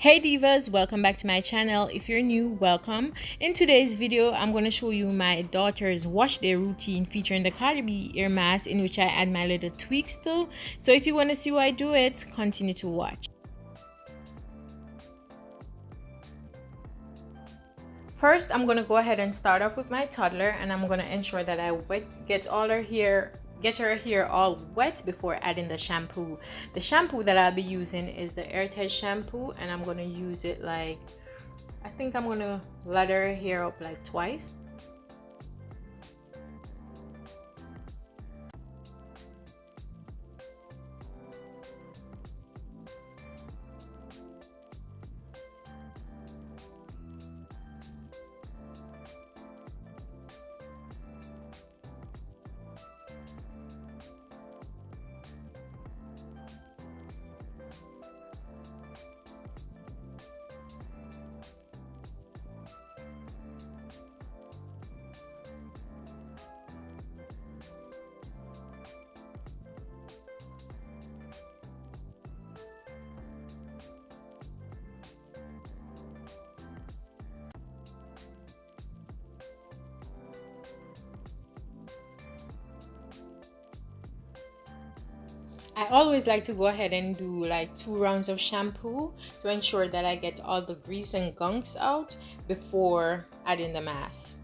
Hey divas, welcome back to my channel. If you're new, welcome. In today's video, I'm going to show you my daughter's wash day routine featuring the Cardi B ear mask, in which I add my little tweaks to. So if you want to see how I do it, continue to watch. First, I'm going to go ahead and start off with my toddler, and I'm going to ensure that I get her hair all wet before adding the shampoo. The shampoo that I'll be using is the airtight shampoo, and I'm going to use it I think I'm going to lather her hair up like twice. I always like to go ahead and do like 2 rounds of shampoo to ensure that I get all the grease and gunks out before adding the mask.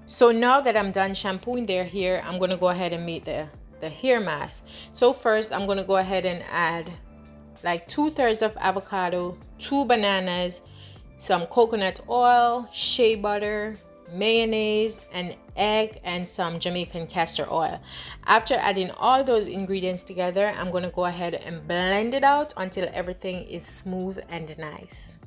So now that I'm done shampooing their hair, I'm going to go ahead and make the hair mask. So first, I'm going to go ahead and add like 2/3 of avocado, 2 bananas, some coconut oil, shea butter, mayonnaise, an egg, and some Jamaican castor oil. After adding all those ingredients together, I'm going to go ahead and blend it out until everything is smooth and nice.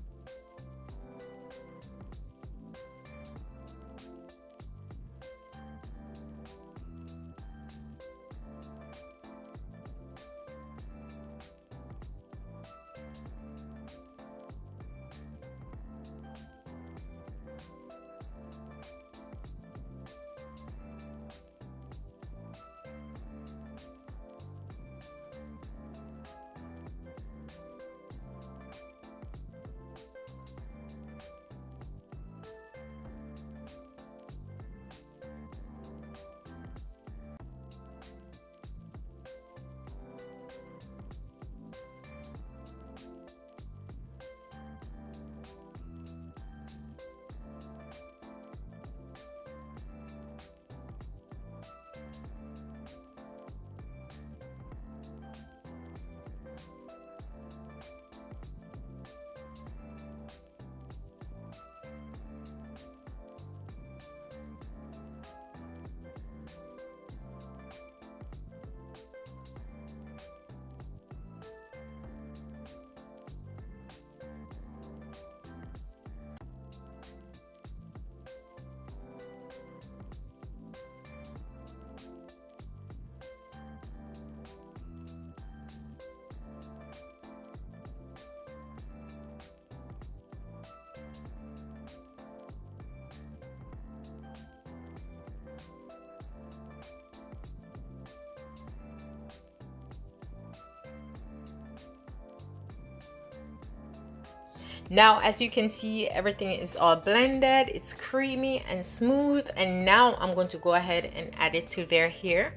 Now, as you can see, everything is all blended, it's creamy and smooth, and now I'm going to go ahead and add it to their hair.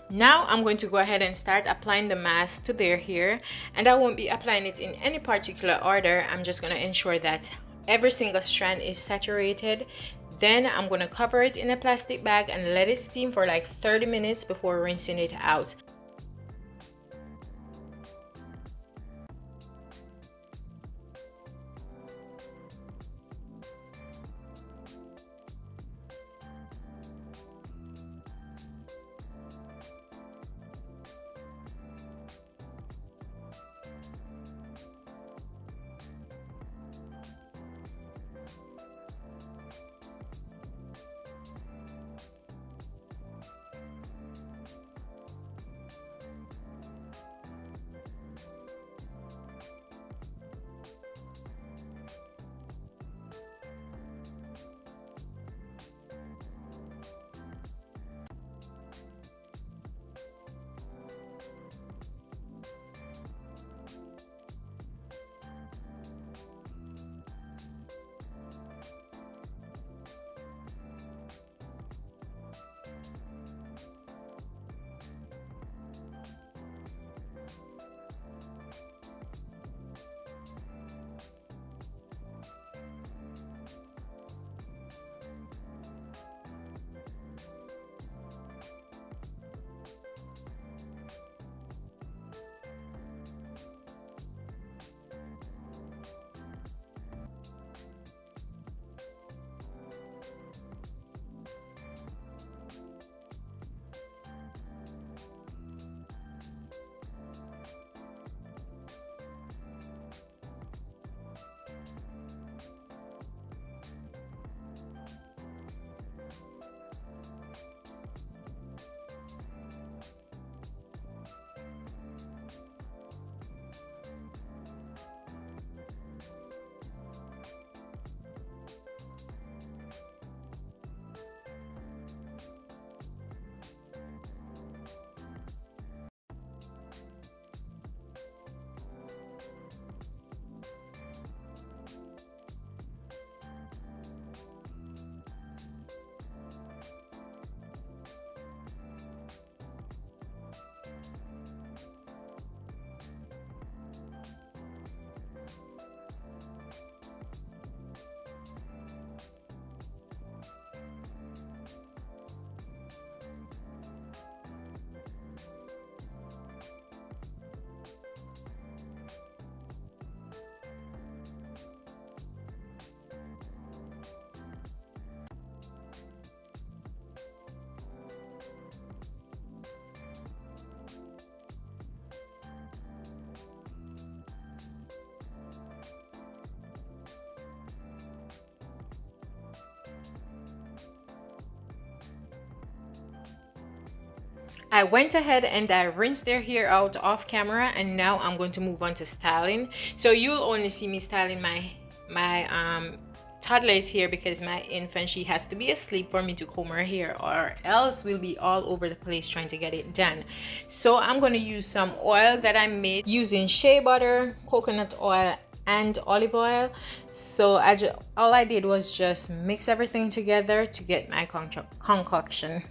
Now I'm going to go ahead and start applying the mask to their hair, and I won't be applying it in any particular order. I'm just going to ensure that every single strand is saturated. Then I'm going to cover it in a plastic bag and let it steam for like 30 minutes before rinsing it out. I went ahead and I rinsed their hair out off camera, and now I'm going to move on to styling. So you'll only see me styling my toddler's hair because my infant, she has to be asleep for me to comb her hair, or else we'll be all over the place trying to get it done. So I'm going to use some oil that I made using shea butter, coconut oil, and olive oil. So all I did was just mix everything together to get my concoction.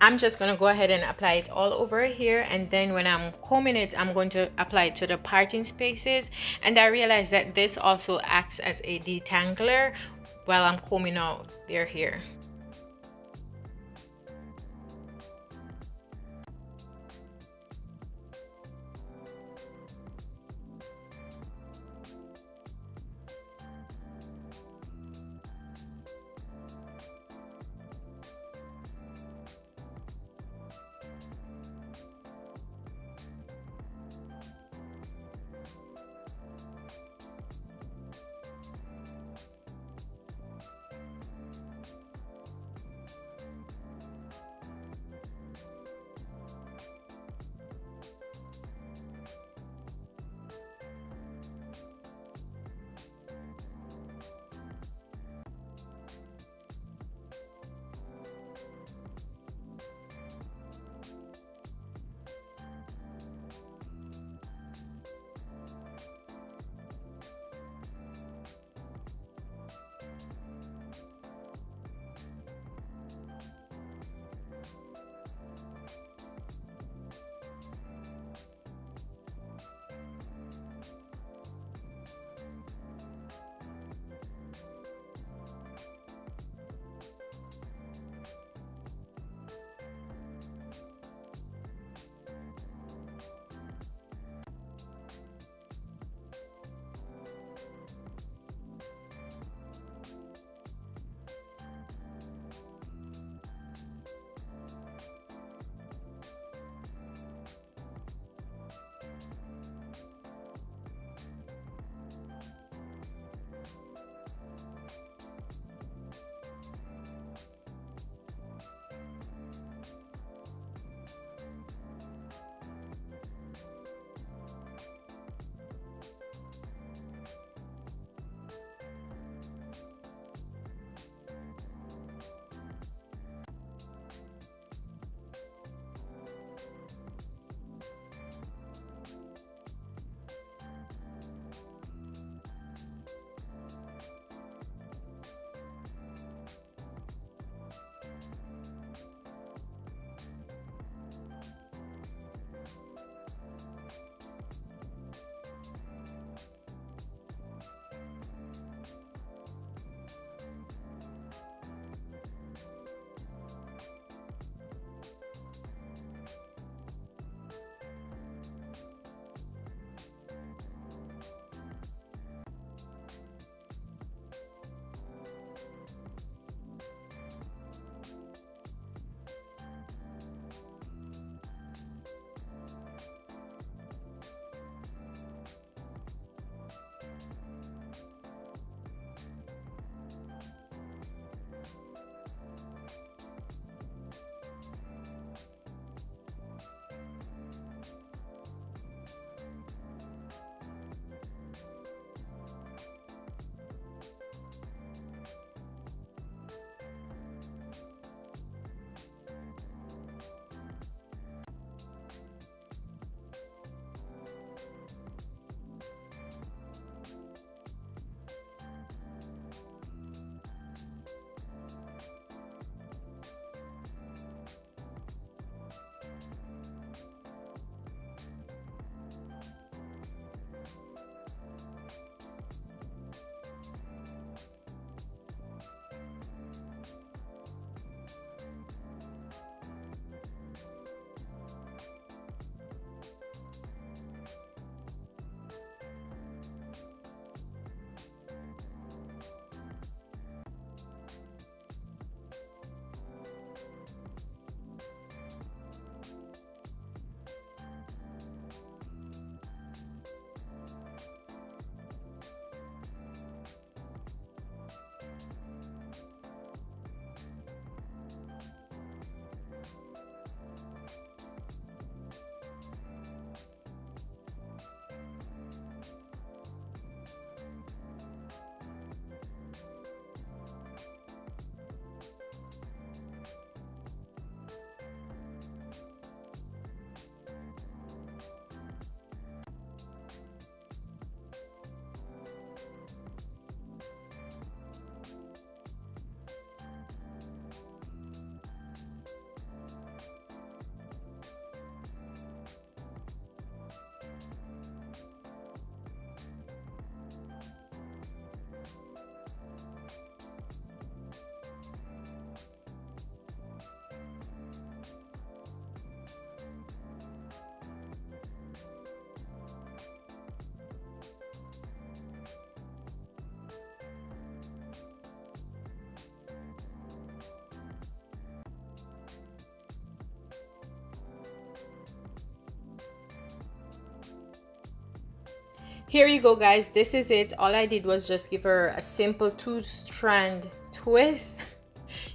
I'm just going to go ahead and apply it all over here, and then when I'm combing it, I'm going to apply it to the parting spaces. And I realized that this also acts as a detangler while I'm combing out their hair. here you go, guys. This is it. All I did was just give her a simple 2-strand twist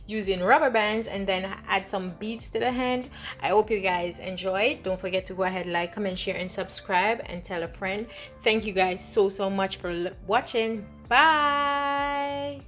using rubber bands, and then add some beads to the hand. I hope you guys enjoyed. Don't forget to go ahead, like, comment, share, and subscribe, and tell a friend. Thank you guys so much for watching. Bye.